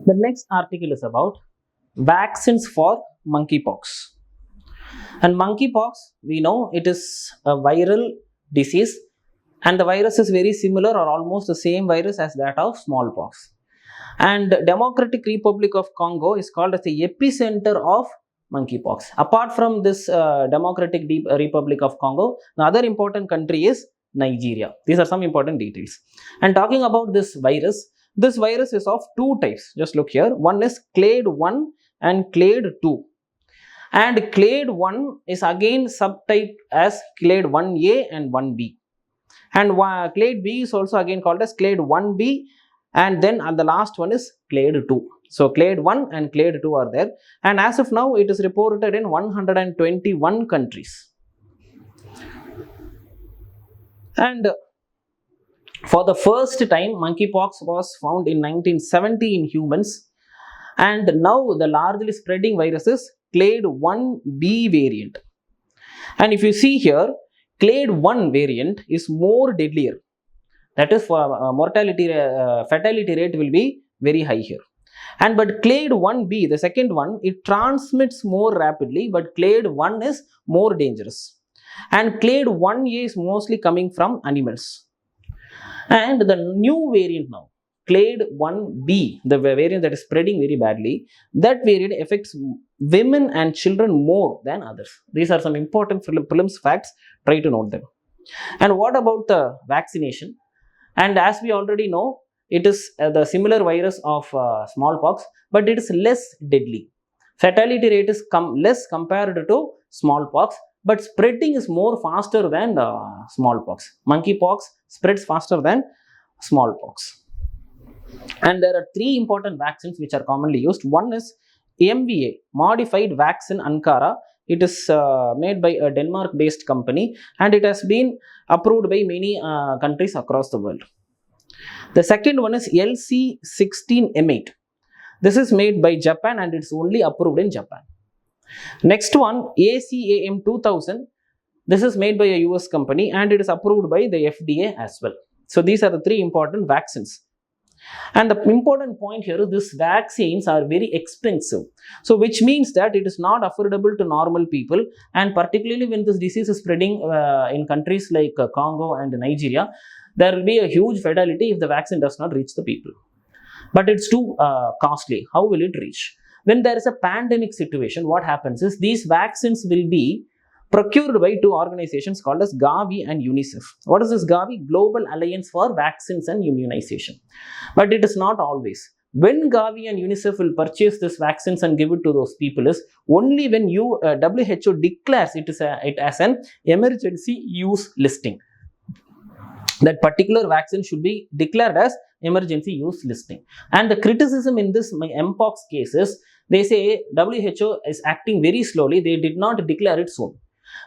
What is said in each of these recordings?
The next article is about vaccines for monkeypox. And monkeypox, we know it is a viral disease, and the virus is very similar or almost the same virus as that of smallpox. And Democratic Republic of Congo is called as the epicenter of monkeypox. Apart from this Democratic Republic of Congo, the other important country is Nigeria. These are some important details. And talking about this virus is of two types. Just look here. One is clade 1 and clade 2. And clade 1 is again subtyped as clade 1A and 1B. And clade B is also again called as clade 1B, and then the last one is clade 2. So clade 1 and clade 2 are there, and as of now it is reported in 121 countries. And for the first time monkeypox was found in 1970 in humans, and now the largely spreading virus is clade 1B variant. And if you see here, clade 1 variant is more deadlier. That is, for fatality rate will be very high here. And but clade 1B, the second one, it transmits more rapidly, but clade 1 is more dangerous. And clade 1A is mostly coming from animals. And the new variant now, clade 1B, the variant that is spreading very badly, that variant affects women and children more than others. These are some important prelims facts. Try to note them. And what about the vaccination? And as we already know, it is the similar virus of smallpox, but it is less deadly. Fatality rate is less compared to smallpox, but spreading is more faster than smallpox. Monkeypox spreads faster than smallpox. And there are three important vaccines which are commonly used. One is MVA, Modified Vaccine Ankara. It is made by a Denmark-based company, and it has been approved by many countries across the world. The second one is LC16M8. This is made by Japan, and it's only approved in Japan. Next one, ACAM2000. This is made by a US company, and it is approved by the FDA as well. So these are the three important vaccines. And the important point here is these vaccines are very expensive. So which means that it is not affordable to normal people, and particularly when this disease is spreading in countries like Congo and Nigeria, there will be a huge fatality if the vaccine does not reach the people. But it's too costly. How will it reach? When there is a pandemic situation, what happens is these vaccines will be procured by two organizations called as Gavi and UNICEF. What is this Gavi? Global Alliance for Vaccines and Immunization. But it is not always. When Gavi and UNICEF will purchase these vaccines and give it to those people is only when WHO declares it as an emergency use listing. That particular vaccine should be declared as emergency use listing. And the criticism in this Mpox case is, they say WHO is acting very slowly, they did not declare it soon.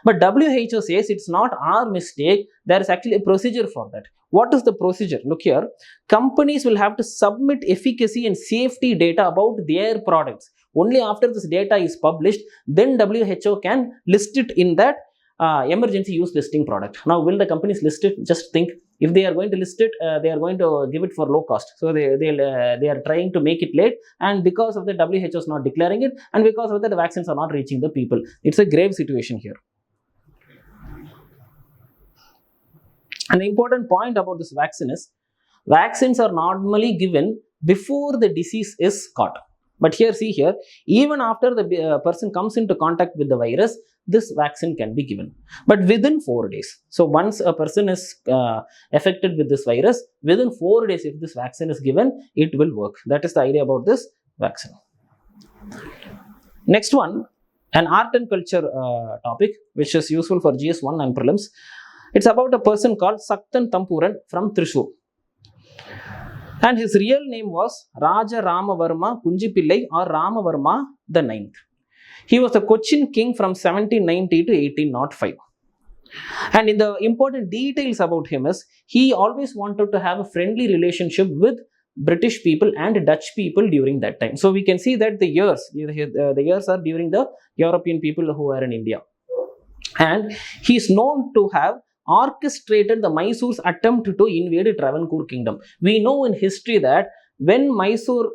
But WHO says it's not our mistake, there is actually a procedure for that. What is the procedure? Look here, companies will have to submit efficacy and safety data about their products. Only after this data is published, then WHO can list it in that emergency use listing product. Now, will the companies list it? Just think, if they are going to list it, they are going to give it for low cost. So they are trying to make it late, and because of that, WHO is not declaring it, and because of that, the vaccines are not reaching the people. It's a grave situation here. And the important point about this vaccine is, vaccines are normally given before the disease is caught. But here, see here, even after the person comes into contact with the virus, this vaccine can be given, but within 4 days. So once a person is affected with this virus, within 4 days, if this vaccine is given, it will work. That is the idea about this vaccine. Next one, an art and culture topic, which is useful for GS1 and prelims. It's about a person called Saktan Tampuran from Thrissur. And his real name was Raja Ramavarma Kunjipillai or Ramavarma the 9th. He was a Cochin king from 1790 to 1805. And in the important details about him is, he always wanted to have a friendly relationship with British people and Dutch people during that time. So we can see that the years are during the European people who are in India. And he is known to have orchestrated the Mysore's attempt to invade Travancore kingdom. We know in history that when Mysore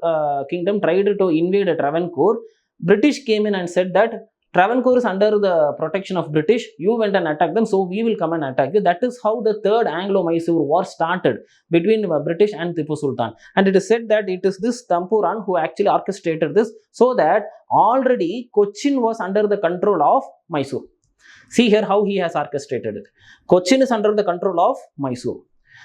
kingdom tried to invade Travancore, British came in and said that Travancore is under the protection of British. You went and attacked them, so we will come and attack you. That is how the third Anglo-Mysore war started between British and Tipu Sultan. And it is said that it is this Tampuran who actually orchestrated this, so that already Cochin was under the control of Mysore. See here how he has orchestrated it. Cochin is under the control of Mysore,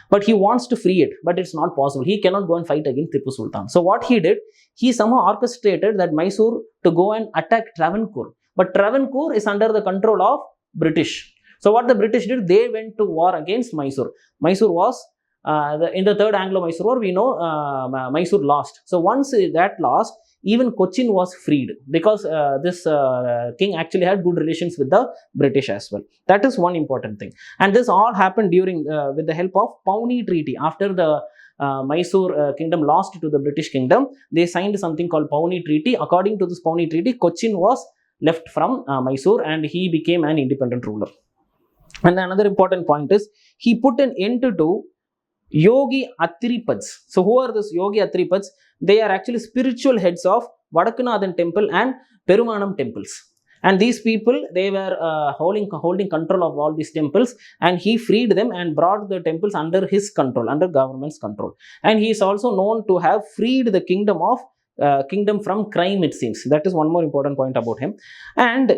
but he wants to free it, but it's not possible. He cannot go and fight against Tipu Sultan. So what he did, he somehow orchestrated that Mysore to go and attack Travancore. But Travancore is under the control of British. So what the British did, they went to war against Mysore. Mysore was, in the third Anglo-Mysore war, we know Mysore lost. So once that lost, even Cochin was freed, because this king actually had good relations with the British as well. That is one important thing. And this all happened during with the help of Pawnee Treaty. After the Mysore kingdom lost to the British kingdom, they signed something called Pawnee Treaty. According to this Pawnee Treaty, Cochin was left from Mysore and he became an independent ruler. And another important point is, he put an end to Yogi Atripads. So who are these Yogi Atripads? They are actually spiritual heads of Vadakunathan temple and Perumanam temples. And these people, they were holding control of all these temples, and he freed them and brought the temples under his control, under government's control. And he is also known to have freed the kingdom from crime, it seems. That is one more important point about him. And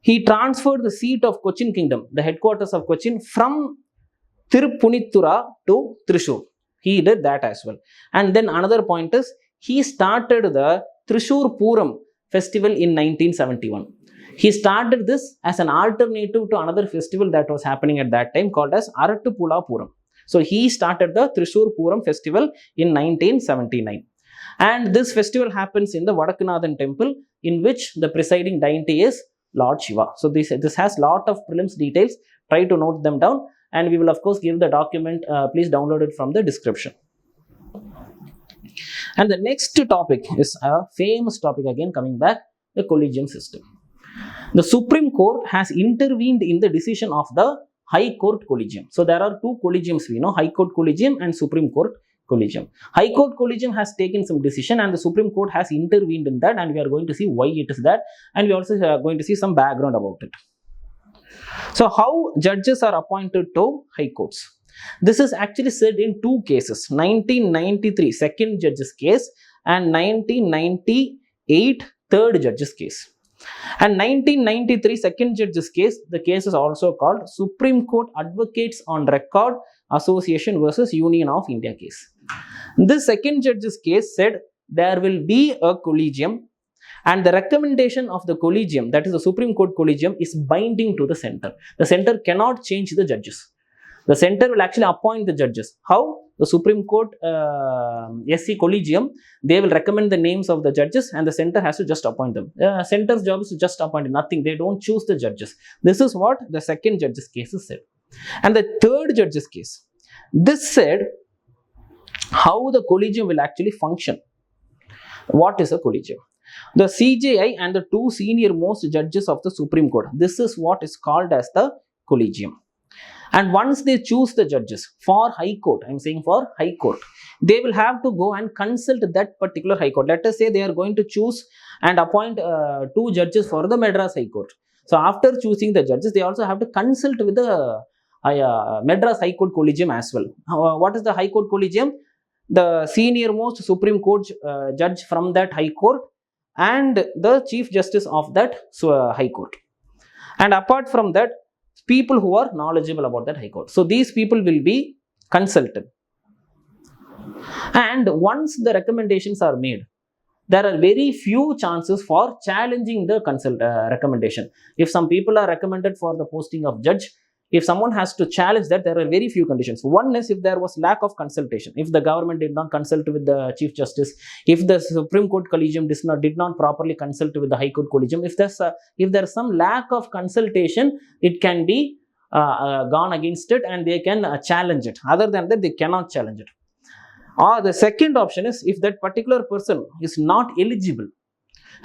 he transferred the seat of Cochin kingdom, the headquarters of Cochin, from Tirupunithura to Thrissur. He did that as well. And then another point is, he started the Thrissur Puram festival in 1971. He started this as an alternative to another festival that was happening at that time called as Arattupula Puram. So he started the Thrissur Puram festival in 1979. And this festival happens in the Vadakunathan temple, in which the presiding deity is Lord Shiva. So this has lot of prelims details. Try to note them down, and we will of course give the document. Please download it from the description. And the next topic is a famous topic again, coming back, the Collegium System. The Supreme Court has intervened in the decision of the High Court Collegium. So there are two collegiums we know, High Court Collegium and Supreme Court Collegium. High Court Collegium has taken some decision and the Supreme Court has intervened in that, and we are going to see why it is that, and we are also going to see some background about it. So how judges are appointed to High Courts? This is actually said in two cases, 1993 second judge's case and 1998 third judge's case. And 1993 second judge's case, the case is also called Supreme Court Advocates on Record Association versus Union of India case. This second judge's case said there will be a collegium, and the recommendation of the collegium, that is the Supreme Court Collegium, is binding to the center. The center cannot change the judges. The center will actually appoint the judges. How? The Supreme Court SC Collegium, they will recommend the names of the judges and the center has to just appoint them. The center's job is to just appoint, nothing. They don't choose the judges. This is what the second judge's case is said. And the third judge's case, this said how the collegium will actually function. What is a collegium? The CJI and the two senior most judges of the Supreme Court, this is what is called as the collegium. And once they choose the judges for High Court, I am saying for High Court, they will have to go and consult that particular High Court. Let us say they are going to choose and appoint two judges for the Madras High Court. So after choosing the judges, they also have to consult with the Madras High Court Collegium as well. What is the High Court Collegium? The senior most Supreme Court judge from that High Court and the Chief Justice of that High Court. And apart from that, people who are knowledgeable about that High Court. So these people will be consulted. And once the recommendations are made, there are very few chances for challenging the recommendation. If some people are recommended for the posting of judge, if someone has to challenge that, there are very few conditions. One is if there was lack of consultation, if the government did not consult with the Chief Justice, if the Supreme Court Collegium did not properly consult with the High Court Collegium, if there's some lack of consultation, it can be gone against it and they can challenge it. Other than that, they cannot challenge it. Or the second option is if that particular person is not eligible.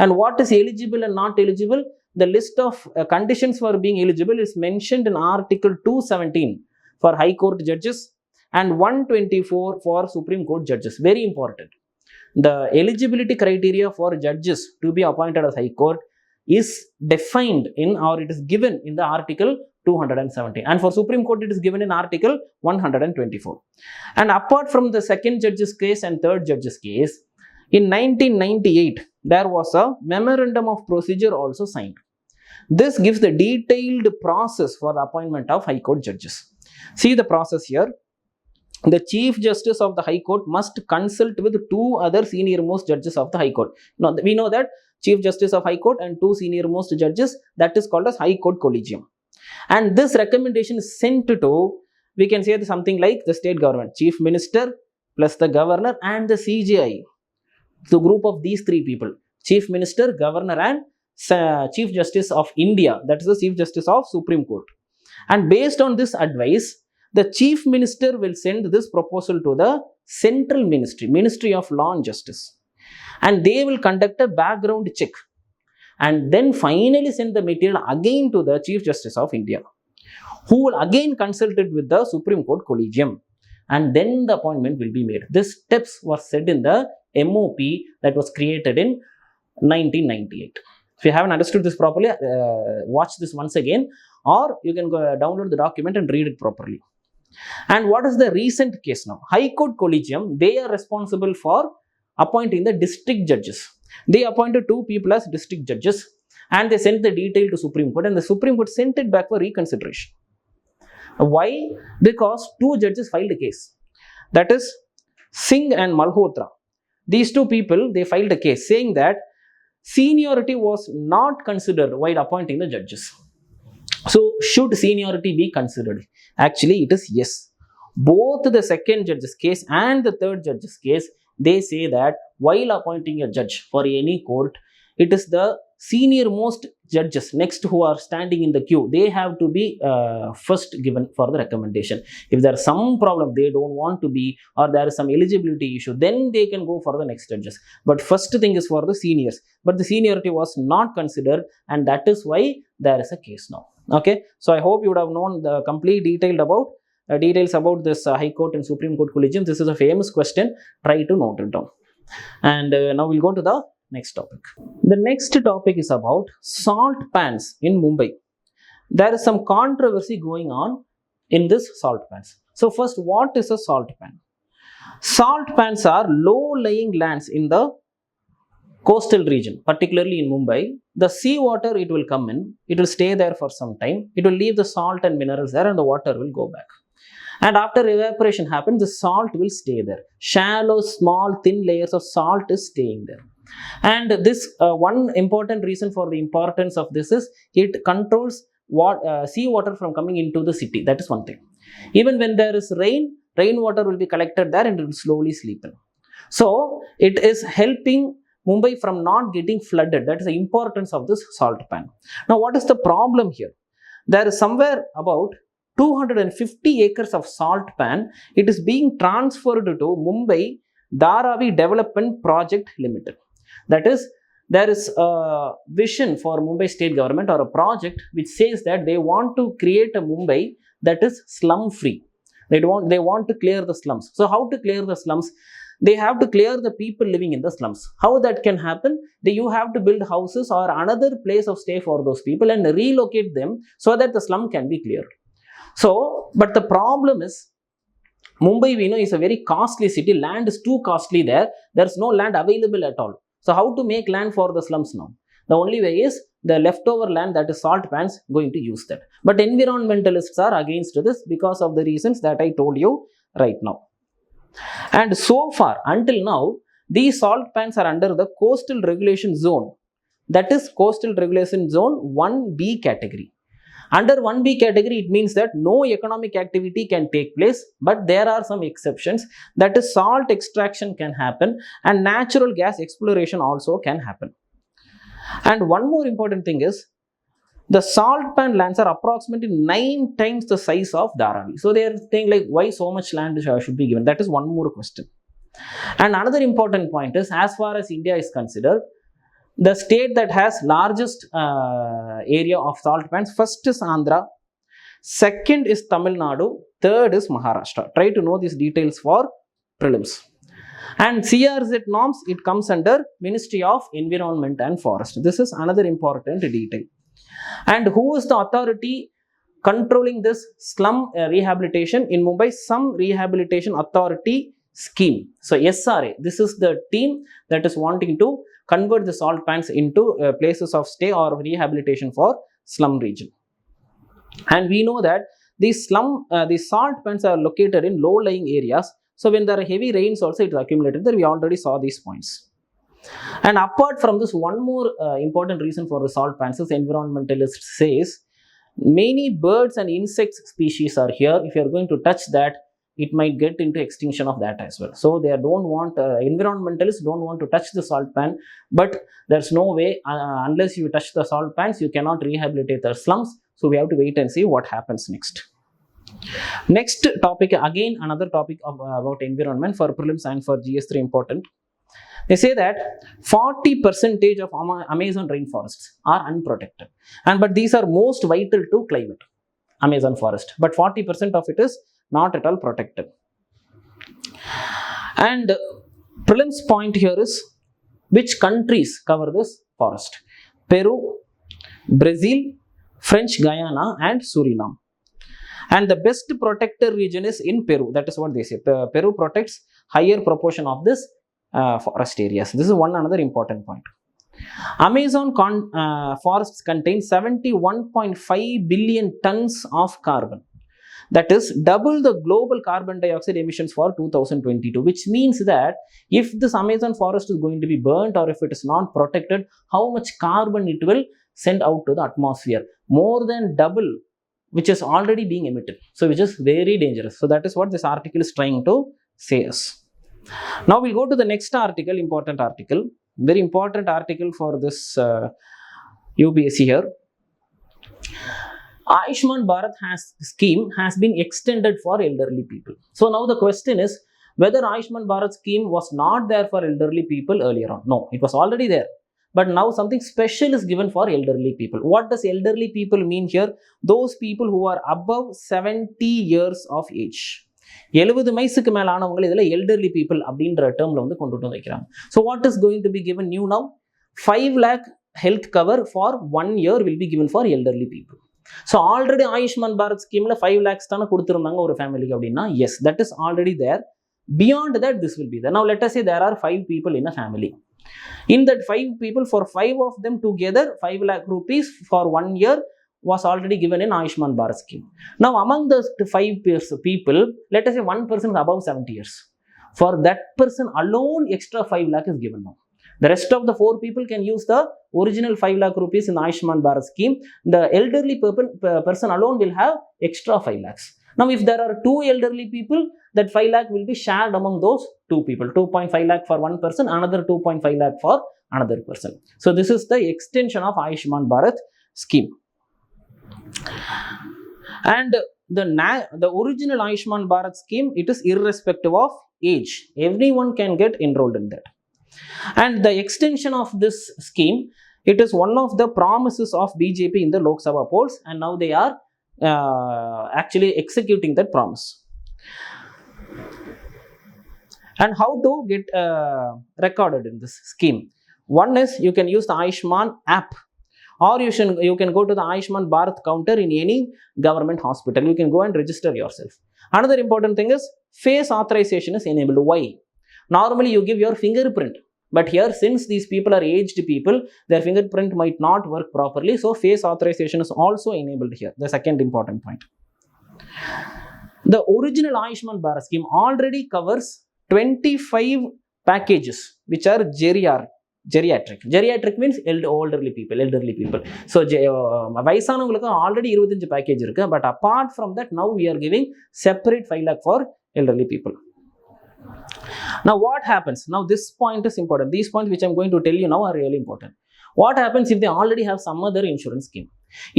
And what is eligible and not eligible? The list of conditions for being eligible is mentioned in Article 217 for High Court judges and 124 for Supreme Court judges. Very important. the eligibility criteria for judges to be appointed as High Court is defined in, or it is given in the Article 270, and for Supreme Court it is given in Article 124. And apart from the second judge's case and third judge's case, in 1998 there was a memorandum of procedure also signed. This gives the detailed process for the appointment of High Court judges. See the process here. The Chief Justice of the High Court must consult with two other senior most judges of the High Court. Now, we know that Chief Justice of High Court and two senior most judges, that is called as High Court Collegium. And this recommendation is sent to, we can say something like the state government, Chief Minister plus the Governor and the CJI. So, group of these three people, Chief Minister, Governor and Chief Justice of India, that is the Chief Justice of Supreme Court. And based on this advice, the Chief Minister will send this proposal to the Central Ministry, Ministry of Law and Justice. And they will conduct a background check. And then finally send the material again to the Chief Justice of India, who will again consult it with the Supreme Court Collegium. And then the appointment will be made. These steps were said in the MOP that was created in 1998. If you haven't understood this properly, watch this once again, or you can go download the document and read it properly. And what is the recent case now? High Court Collegium, they are responsible for appointing the district judges. They appointed two people as district judges and they sent the detail to Supreme Court, and the Supreme Court sent it back for reconsideration. Why? Because two judges filed a case. That is Singh and Malhotra. These two people, they filed a case saying that seniority was not considered while appointing the judges. So, should seniority be considered? Actually, it is yes. Both the second judge's case and the third judge's case, they say that while appointing a judge for any court, it is the senior most judges next who are standing in the queue. They have to be first given for the recommendation. If there is some problem, they don't want to be, or there is some eligibility issue, then they can go for the next judges. But first thing is for the seniors. But the seniority was not considered, and that is why there is a case now. Okay, so I hope you would have known the complete details about this High Court and Supreme Court Collegium. This is a famous question. Try to note it down. And now we'll go to the next topic. The next topic is about salt pans in Mumbai. There is some controversy going on in this salt pans. So first, what is a salt pan? Salt pans are low-lying lands in the coastal region, particularly in Mumbai. The sea water, it will come in, it will stay there for some time, it will leave the salt and minerals there, and the water will go back. And after evaporation happens, the salt will stay there. Shallow, small, thin layers of salt is staying there. And this one important reason for the importance of this is it controls sea water from coming into the city. That is one thing. Even when there is rainwater will be collected there and it will slowly seep in. So it is helping Mumbai from not getting flooded. That is the importance of this salt pan. Now, what is the problem here? There is somewhere about 250 acres of salt pan. It is being transferred to Mumbai Dharavi Development Project Limited. That is, there is a vision for Mumbai state government or a project which says that they want to create a Mumbai that is slum free. They want to clear the slums. So how to clear the slums? They have to clear the people living in the slums. How that can happen? You have to build houses or another place of stay for those people and relocate them so that the slum can be cleared. So, but the problem is, Mumbai, we know, is a very costly city. Land is too costly there. There is no land available at all. So, how to make land for the slums now? The only way is the leftover land, that is salt pans, going to use that. But environmentalists are against this because of the reasons that I told you right now. And so far, until now, these salt pans are under the Coastal Regulation Zone. That is Coastal Regulation Zone 1B category. Under 1B category, it means that no economic activity can take place, but there are some exceptions. That is, salt extraction can happen and natural gas exploration also can happen. And one more important thing is, the salt pan lands are approximately 9 times the size of Dharavi. So they are saying like, why so much land should be given? That is one more question. And another important point is, as far as India is considered, the state that has largest area of salt pans, first is Andhra, second is Tamil Nadu, third is Maharashtra. Try to know these details for prelims. And CRZ norms, it comes under Ministry of Environment and Forest. This is another important detail. And who is the authority controlling this slum rehabilitation in Mumbai? Some rehabilitation authority scheme. So SRA, this is the team that is wanting to convert the salt pans into places of stay or rehabilitation for slum region. And we know that these salt pans are located in low lying areas. So when there are heavy rains also, it is accumulated there. We already saw these points. And apart from this, one more important reason for the salt pans is environmentalist says many birds and insect species are here. If you are going to touch that, it might get into extinction of that as well. So they don't want, environmentalists don't want to touch the salt pan, but there's no way, unless you touch the salt pans, you cannot rehabilitate the slums. So we have to wait and see what happens next. Next topic, again another topic about environment for prelims and for GS3 important. They say that 40% of Amazon rainforests are unprotected, but these are most vital to climate, Amazon forest, but 40% of it is not at all protected. And prelims point here is which countries cover this forest: Peru, Brazil, French Guiana and Suriname. And the best protected region is in Peru. That is what they say. Peru protects higher proportion of this forest areas. This is one another important point. Amazon forests contain 71.5 billion tons of carbon. That is double the global carbon dioxide emissions for 2022, which means that if this Amazon forest is going to be burnt or if it is not protected, how much carbon it will send out to the atmosphere? More than double, which is already being emitted. So which is very dangerous. So that is what this article is trying to say us. Now we'll go to the next article, important article, very important article for this UPSC here. Ayushman Bharat scheme has been extended for elderly people. So now the question is whether Ayushman Bharat scheme was not there for elderly people earlier on. No, it was already there. But now something special is given for elderly people. What does elderly people mean here? Those people who are above 70 years of age. 70 வயசுக்கு மேல ஆனவங்க இதெல்லாம் elderly people அப்படின்ற டேர்ம்ல வந்து கொண்டுட்டு வைக்கிறாங்க. So what is going to be given new now? 5 lakh health cover for 1 year will be given for elderly people. So already Ayushman Bharat schemeல 5 lakhs தான கொடுத்திருந்தாங்க ஒரு ஃபேமிலிக்கு அப்படினா, yes, that is already there. Beyond that, this will be there. Now let us say there are 5 people in a family. In that 5 people, for 5 of them together, 5 lakh rupees for 1 year was already given in Ayushman Bharat scheme. Now among the 5 people, let us say one person is above 70 years. For that person alone, extra 5 lakh is given now. The rest of the 4 people can use the original 5 lakh rupees in the Ayushman Bharat scheme. The elderly person alone will have extra 5 lakhs. Now if there are 2 elderly people, that 5 lakh will be shared among those 2 people. 2.5 lakh for one person, another 2.5 lakh for another person. So this is the extension of Ayushman Bharat scheme. And the original Ayushman Bharat scheme, it is irrespective of age. Everyone can get enrolled in that. And the extension of this scheme, it is one of the promises of BJP in the Lok Sabha polls, and now they are actually executing that promise. And how to get recorded in this scheme? One is you can use the Ayushman app, or you can go to the Ayushman Bharat counter in any government hospital. You can go and register yourself. Another important thing is face authorization is enabled. Why? Normally you give your fingerprint, but here since these people are aged people, their fingerprint might not work properly, so face authorization is also enabled here. The second important point. The original Ayushman Bharat scheme already covers 25 packages which are geriatric. Geriatric means elderly people. So வயசானவங்களுக்கு already 25 package இருக்கு, but apart from that now we are giving separate 5 lakh for elderly people. Now what happens? Now this point is important. These points which I am going to tell you now are really important. What happens if they already have some other insurance scheme?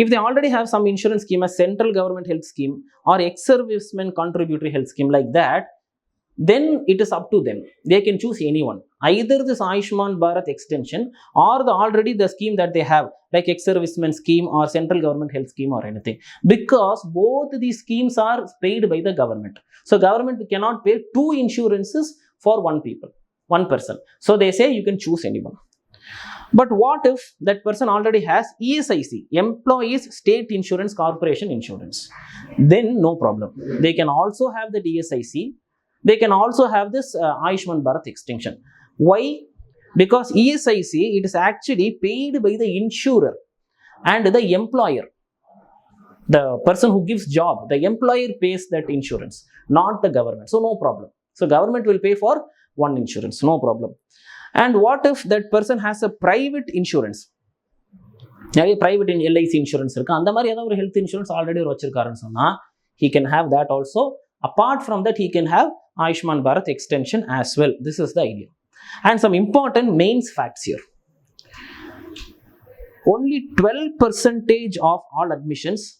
If they already have some insurance scheme, a central government health scheme or ex-serviceman contributory health scheme like that, then it is up to them. They can choose anyone. Either this Ayushman Bharat extension or already the scheme that they have, like ex-serviceman scheme or central government health scheme or anything. Because both these schemes are paid by the government. So government cannot pay 2 insurances for 1 people. one person. So they say you can choose anyone. But what if that person already has ESIC, Employees State Insurance Corporation Insurance? Then no problem. They can also have the ESIC. They can also have this Ayushman Bharat extension. Why? Because ESIC, it is actually paid by the insurer and the employer. The person who gives job, the employer pays that insurance, not the government. So no problem. So government will pay for one insurance, no problem. And what if that person has a private insurance? Private LIC insurance irukku, andha mari edha or health insurance already vachirukkaru sonna, he can have that also. Apart from that, he can have Ayushman Bharat extension as well. This is the idea. And some important mains facts here. Only 12% of all admissions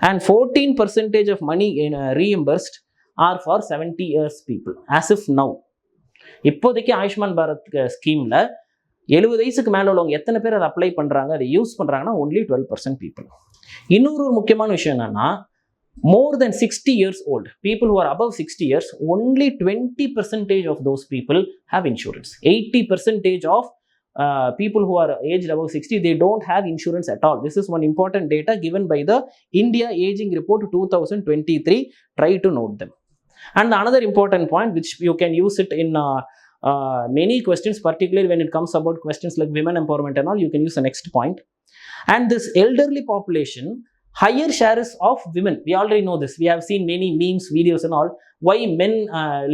and 14% of money reimbursed are for 70 years people, as if now. இப்போதைக்கு ஆயுஷ்மான் பாரத் ஸ்கீம்ல 70 வயசுக்கு மேல உள்ளவங்க எத்தனை பேர் அதை apply பண்றாங்க, அதை use பண்றாங்கன்னா only 12% people. இன்னொரு முக்கியமான விஷயம் என்னன்னா, more than 60 years old people who are above 60 years, only 20% of those people have insurance. 80% of people who are aged above 60, they don't have insurance at all. This is one important data given by the India Aging Report 2023. Try to note them. And another important point, which you can use it in many questions, particularly when it comes about questions like women empowerment and all, you can use the next point. And this elderly population, higher shares of women. We already know this. We have seen many memes, videos and all. Why men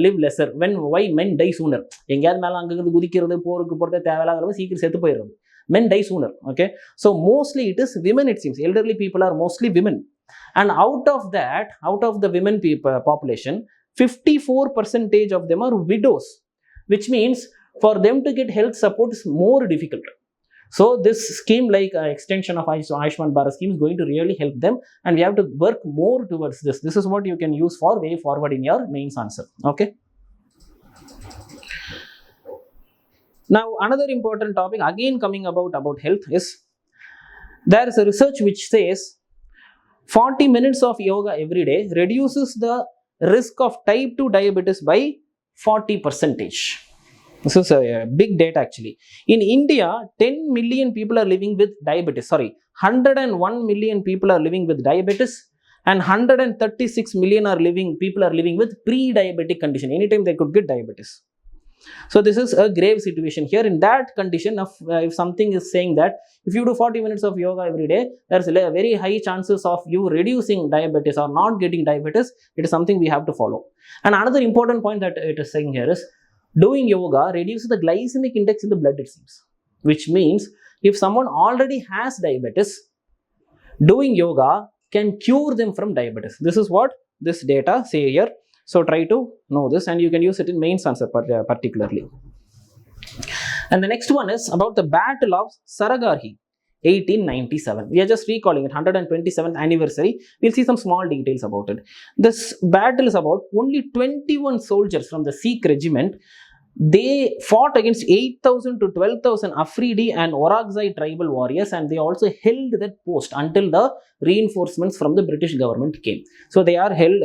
live lesser? Why men die sooner? எங்கயாவது மேல அங்க குதிக்கிறது, போருக்கு போறது, தேவையில்லாத சீக்கிரம் செத்து போயிடுறது. Men die sooner. Okay. So mostly it is women, it seems. Elderly people are mostly women. And out of that, out of the women population, 54% of them are widows, which means for them to get health support is more difficult. So this scheme, like extension of Ayushman Bharat scheme, is going to really help them, and we have to work more towards this. This is what you can use for way forward in your mains answer. Okay. Now another important topic again coming about health is, there is a research which says 40 minutes of yoga every day reduces the risk of type 2 diabetes by 40%. This is a big data actually. In India, 10 million people are living with diabetes. 101 million people are living with diabetes, and 136 million people are living with pre-diabetic condition. Anytime they could get diabetes. So this is a grave situation here. In that condition, if something is saying that if you do 40 minutes of yoga every day, there's a very high chances of you reducing diabetes or not getting diabetes. It is something we have to follow. And another important point that it is saying here is, doing yoga reduces the glycemic index in the blood, it seems. Which means if someone already has diabetes, doing yoga can cure them from diabetes. This is what this data say here. So try to know this, and you can use it in mains answer particularly. And the next one is about the Battle of Saragarhi, 1897. We are just recalling it, 127th anniversary. We'll see some small details about it. This battle is about only 21 soldiers from the Sikh regiment. They fought against 8,000 to 12,000 Afridi and Orakzai tribal warriors, and they also held that post until the reinforcements from the British government came. So they are hailed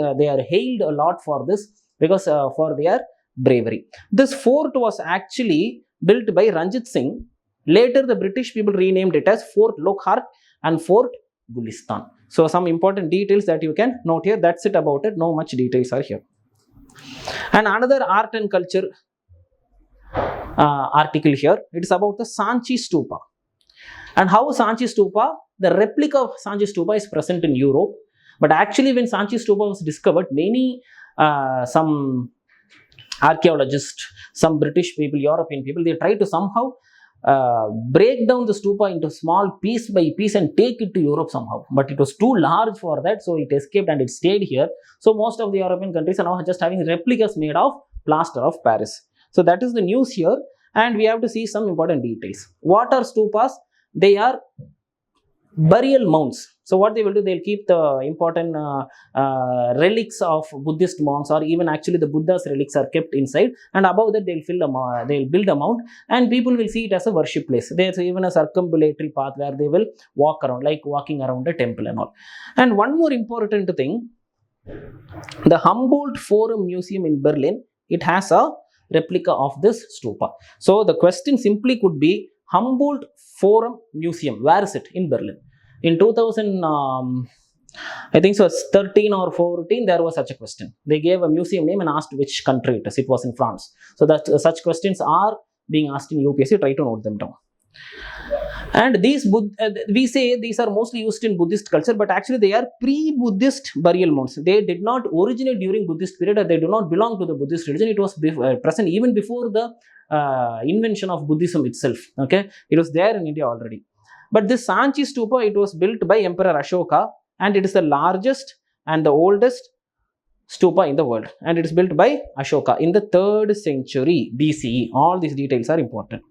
a lot for this, because for their bravery. This fort was actually built by Ranjit Singh. Later the British people renamed it as Fort Lockhart and Fort Gulistan. So some important details that you can note here. That's it about it. No much details are here. And another art and culture article here, it is about the Sanchi Stupa, and how Sanchi Stupa, the replica of Sanchi Stupa, is present in Europe. But actually when Sanchi Stupa was discovered, many some archaeologists, some British people, European people, they tried to somehow break down the stupa into small piece by piece and take it to Europe somehow, but it was too large for that, so it escaped and it stayed here. So most of the European countries are now just having replicas made of plaster of Paris. So that is the news here, and we have to see some important details. What are stupas? They are burial mounds. So what they will do, they'll keep the important relics of Buddhist monks, or even actually the Buddha's relics are kept inside, and above that they'll build a mount, and people will see it as a worship place. There's even a circumambulatory path where they will walk around, like walking around a temple and all. And one more important thing, the Humboldt Forum Museum in Berlin, it has a replica of this stupa. So the question simply could be Humboldt Forum Museum. Where is it? In Berlin. In 2000, I think so, 13 or 14, there was such a question. They gave a museum name and asked which country it is. It was in France. So that such questions are being asked in UPSC. Try to note them down. And these we say these are mostly used in Buddhist culture, but actually they are pre-Buddhist burial mounds. They did not originate during Buddhist period, or they do not belong to the Buddhist religion. It was present even before the invention of Buddhism itself. Okay, it was there in India already. But this Sanchi Stupa, it was built by Emperor Ashoka, and it is the largest and the oldest stupa in the world, and it is built by Ashoka in the 3rd century BCE. All these details are important,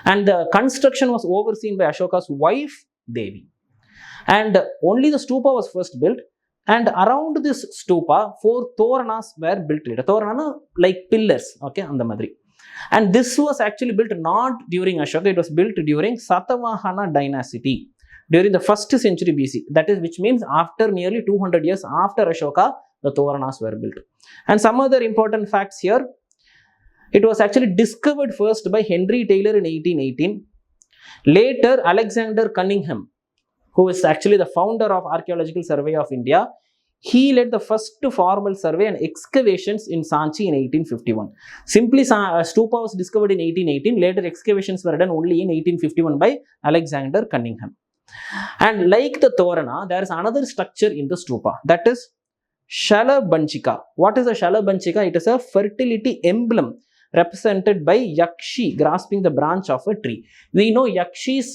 and the construction was overseen by Ashoka's wife Devi, and only the stupa was first built, and around this stupa 4 toranas were built. Torana like pillars, okay, on the madri. And this was actually built not during Ashoka, it was built during Satavahana dynasty during the 1st century BC, that is, which means after nearly 200 years after Ashoka, the Toranas were built. And some other important facts here. It was actually discovered first by Henry Taylor in 1818. Later, Alexander Cunningham, who is actually the founder of Archaeological Survey of India, he led the first formal survey and excavations in Sanchi in 1851. Simply, stupa was discovered in 1818. Later, excavations were done only in 1851 by Alexander Cunningham. And like the Torana, there is another structure in the stupa, that is Shalabanchika. What is a Shalabanchika? It is a fertility emblem represented by Yakshi grasping the branch of a tree. We know Yakshis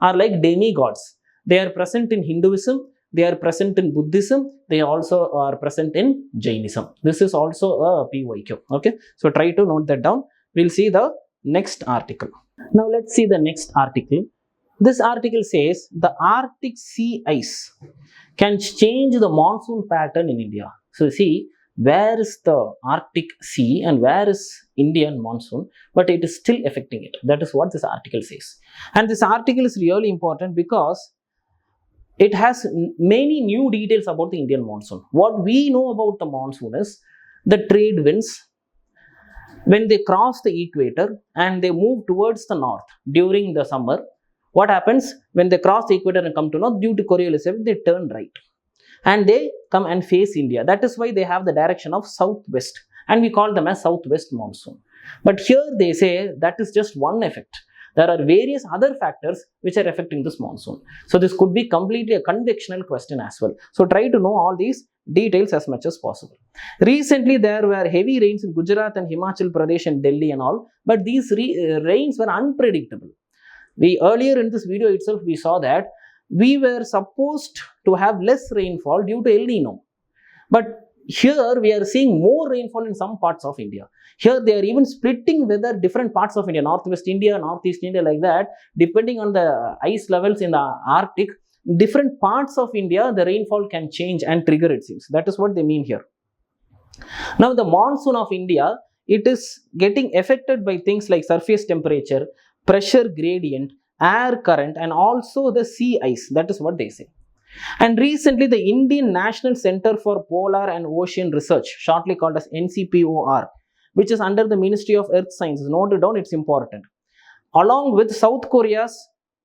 are like demigods. They are present in Hinduism, they are present in Buddhism, they also are present in Jainism. This is also a PYQ. Okay, so try to note that down. We'll see the next article. Now let's see the next article. This article says the Arctic sea ice can change the monsoon pattern in India. So see, where is the Arctic sea and where is Indian monsoon, but it is still affecting it. That is what this article says. And this article is really important because it has many new details about the Indian monsoon. What we know about the monsoon is the trade winds, when they cross the equator and they move towards the north during the summer. What happens when they cross the equator and come to north? Due to Coriolis effect, they turn right and they come and face India. That is why they have the direction of southwest, and we call them as southwest monsoon. But here they say that is just one effect. There are various other factors which are affecting this monsoon. So this could be completely a convectional question as well. So try to know all these details as much as possible. Recently there were heavy rains in Gujarat and Himachal Pradesh and Delhi and all, but these rains were unpredictable. We earlier in this video itself we saw that we were supposed to have less rainfall due to El Nino, but here we are seeing more rainfall in some parts of India. Here they are even splitting whether different parts of India, northwest India, northeast India, like that, depending on the ice levels in the Arctic, different parts of India the rainfall can change and trigger, it seems. That is what they mean here. Now the monsoon of India, it is getting affected by things like surface temperature, pressure gradient, air current, and also the sea ice. That is what they say. And recently the Indian National Center for Polar and Ocean Research, shortly called as NCPOR, which is under the Ministry of Earth Sciences, note it down, it's important, along with South Korea's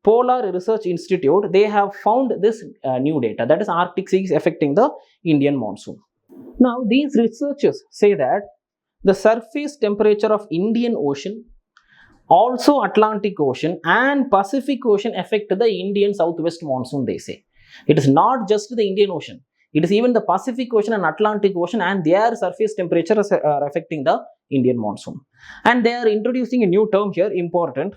Polar Research Institute, they have found this new data, that is Arctic sea is affecting the Indian monsoon. Now these researchers say that the surface temperature of Indian Ocean, also Atlantic Ocean and Pacific Ocean affect the Indian southwest monsoon, they say. It is not just the Indian Ocean, it is even the Pacific Ocean and Atlantic Ocean, and their surface temperatures are affecting the Indian monsoon. And they are introducing a new term here, important,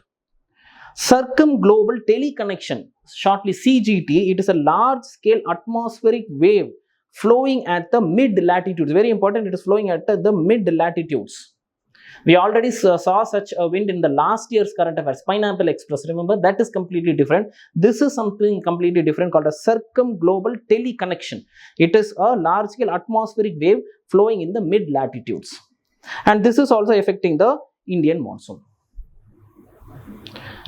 circumglobal teleconnection, shortly CGT. It is a large scale atmospheric wave flowing at the mid latitudes. Very important, it is flowing at the mid latitudes. We already saw such a wind in the last year's current affairs, Pineapple Express. Remember, that is completely different. This is something completely different called a circumglobal teleconnection. It is a large-scale atmospheric wave flowing in the mid-latitudes. And this is also affecting the Indian monsoon.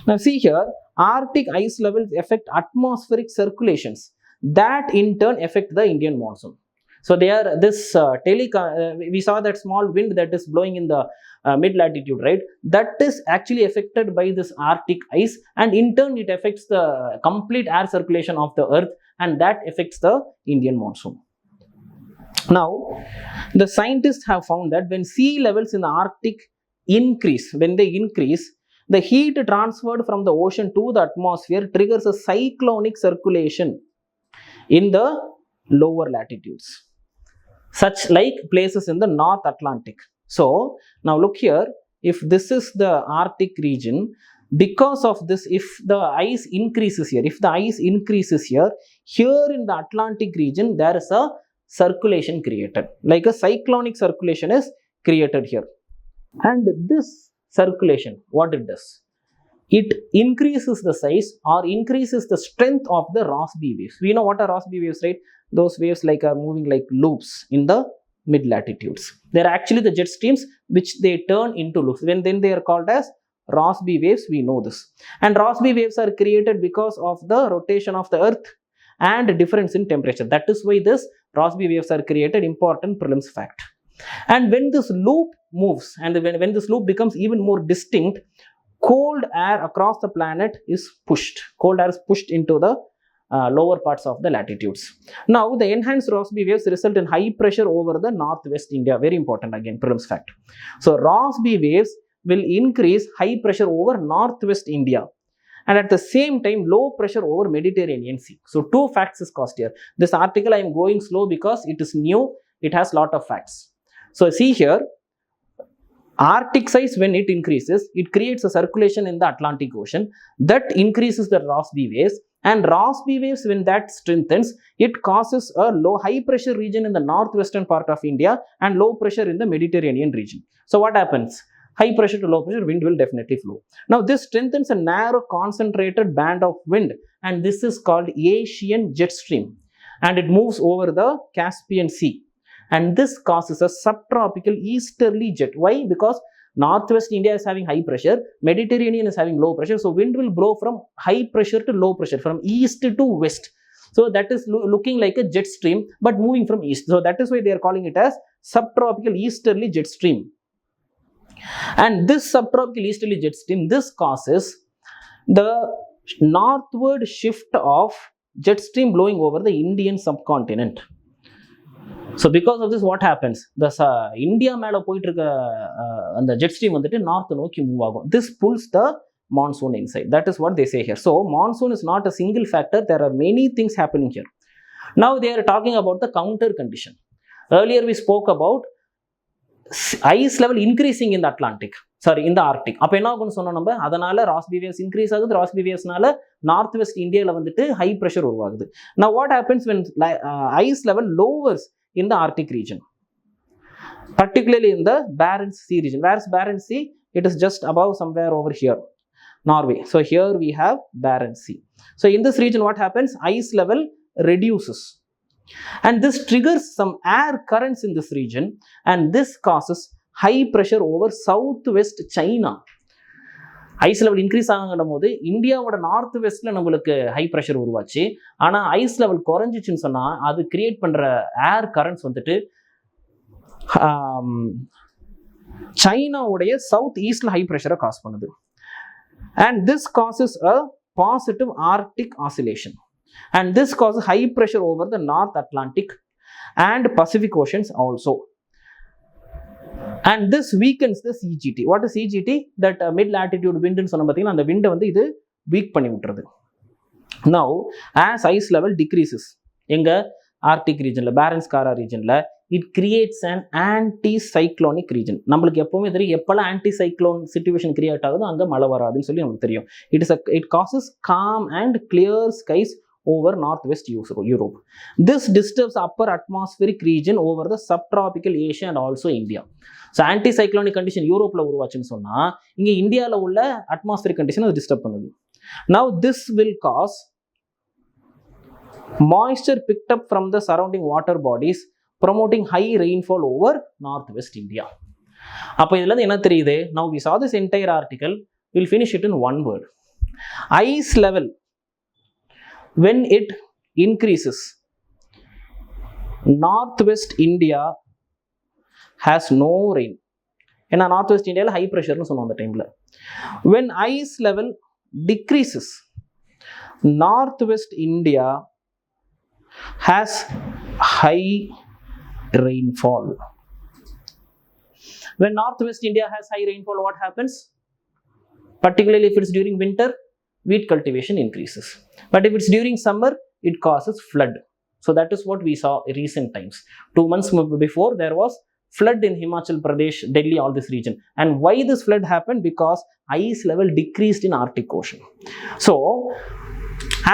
Now see here, Arctic ice levels affect atmospheric circulations. That in turn affect the Indian monsoon. So they are this we saw that small wind that is blowing in the mid latitude, right? That is actually affected by this Arctic ice, and in turn it affects the complete air circulation of the earth, and that affects the Indian monsoon. Now the scientists have found that when sea levels in the Arctic increase, the heat transferred from the ocean to the atmosphere triggers a cyclonic circulation in the lower latitudes, such like places in the North Atlantic. So now look here, if this is the Arctic region, because of this, if the ice increases here, here in the Atlantic region there is a circulation created, like a cyclonic circulation is created here. And this circulation, what it does, it increases the size or increases the strength of the Rosby waves. We know what are Rosby waves, right? Those waves like are moving like loops in the mid latitudes. They are actually the jet streams which they turn into loops. Then they are called as Rosby waves. We know this. And Rosby waves are created because of the rotation of the earth and difference in temperature. That is why this Rosby waves are created. Important prelims fact. And when this loop moves, and when this loop becomes even more distinct, cold air across the planet is pushed. Cold air is pushed into the lower parts of the latitudes. Now the enhanced Rosby waves result in high pressure over the northwest India. Very important, again, prelims fact. So Rosby waves will increase high pressure over northwest India, and at the same time low pressure over Mediterranean Sea. So two facts is caused here. This article I am going slow because it is new, it has lot of facts. So see here, Arctic size, when it increases, it creates a circulation in the Atlantic Ocean that increases the Rosby waves, and Rosby waves, when that strengthens, it causes a high pressure region in the northwestern part of India and low pressure in the Mediterranean region. So what happens? High pressure to low pressure, wind will definitely flow. Now this strengthens a narrow concentrated band of wind, and this is called Asian jet stream, and it moves over the Caspian Sea. And this causes a subtropical easterly jet. Why? Because northwest India is having high pressure, Mediterranean is having low pressure, so wind will blow from high pressure to low pressure, from east to west. So that is looking like a jet stream but moving from east. So that is why they are calling it as subtropical easterly jet stream. And this subtropical easterly jet stream, this causes the northward shift of jet stream blowing over the Indian subcontinent. So because of this, what happens? The India மேல போயிட்டு இருக்க அந்த jet stream வந்துட்டு north நோக்கி move ஆகும். This pulls the monsoon inside. That is what they say here. So monsoon is not a single factor. There are many things happening here. Now they are talking about the counter condition. Earlier we spoke about ice level increasing in the Atlantic. In the Arctic. அப்போ என்ன ஆகும்னு சொன்னோம் நம்ம, அதனால Rosby waves increase ஆகுது. Rosby waves-னால north west இந்தியாவில் வந்துட்டு high pressure உருவாகுது. Now what happens when ice level lowers in the Arctic region, particularly in the Barents Sea region? Where is Barents Sea? It is just above somewhere over here, Norway. So here we have Barents Sea. So in this region what happens? Ice level reduces, and this triggers some air currents in this region, and this causes high pressure over southwest China. Ice level increase ஆகுங்கும் போது இந்தியாவோட north வெஸ்ட்ல நம்மளுக்கு high pressure உருவாச்சு. ஆனால் ice level குறைஞ்சிச்சுன்னு சொன்னால் அது create பண்ணுற ஏர் currents வந்துட்டு சைனாவுடைய சவுத் ஈஸ்ட்ல ஹை ப்ரெஷரை காஸ் பண்ணுது. And this causes a positive Arctic oscillation, and this causes high pressure over the north Atlantic and Pacific oceans also. And this weakens the CGT. What is CGT? That mid latitude wind ன்னு சொன்ன பார்த்தீங்கன்னா அந்த விண்டை வந்து இது week பண்ணி விட்டுறது. Now as ice level decreases எங்க Arctic ரீஜன்ல, பேரன்ஸ் காரா ரீஜன்ல, it creates an anti-cyclonic region. நம்மளுக்கு எப்பவுமே தெரியும், எப்பெல்லாம் ஆன்டி சைக்ளோன் சிச்சுவேஷன் கிரியேட் ஆகுதோ அங்கே மழை வராதுன்னு சொல்லி நமக்கு தெரியும். It causes calm and clear skies over northwest Europe. This disturbs upper atmospheric region over the subtropical Asia and also India. So anti-cyclonic condition யூரோப்ல உருவாச்சுன்னு சொன்னா இங்க இந்தியாவில் உள்ள அட்மாஸ்பியரிக் கண்டிஷன் அது டிஸ்டர்ப் பண்ணுது. Now this will cause moisture picked up from the surrounding water bodies, promoting high rainfall over northwest India. அப்போ இதுல இருந்து என்ன தெரியுது? Now we saw this entire article. We'll finish it in one word. Ice level when it increases, Northwest India has no rain. ஏன்னா north west இந்தியாவில் high ப்ரெஷர்னு சொன்னோம் அந்த டைமில். when ice level decreases, Northwest India has high rainfall. When Northwest India has high rainfall, what happens? Particularly if it's during winter, wheat cultivation increases. But if it's during summer, it causes flood. So that is what we saw in recent times. 2 months before, there was flood in Himachal Pradesh, Delhi, all this region. And why this flood happened? Because ice level decreased in Arctic Ocean. So,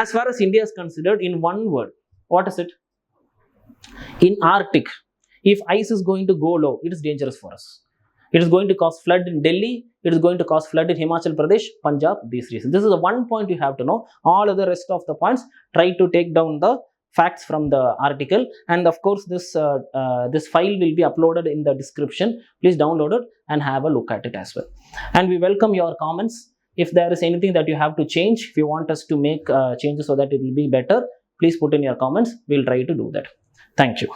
as far as India is considered, in one word, what is it? In Arctic, if ice is going to go low, it is dangerous for us. It is going to cause flood in Delhi. It is going to cause flood in Himachal Pradesh, Punjab, these regions. This is the one point you have to know. All other rest of the points, try to take down the facts from the article. And of course, this file will be uploaded in the description. Please download it and have a look at it as well. And we welcome your comments. If there is anything that you have to change, if you want us to make changes so that it will be better, please put in your comments. We'll try to do that. Thank you.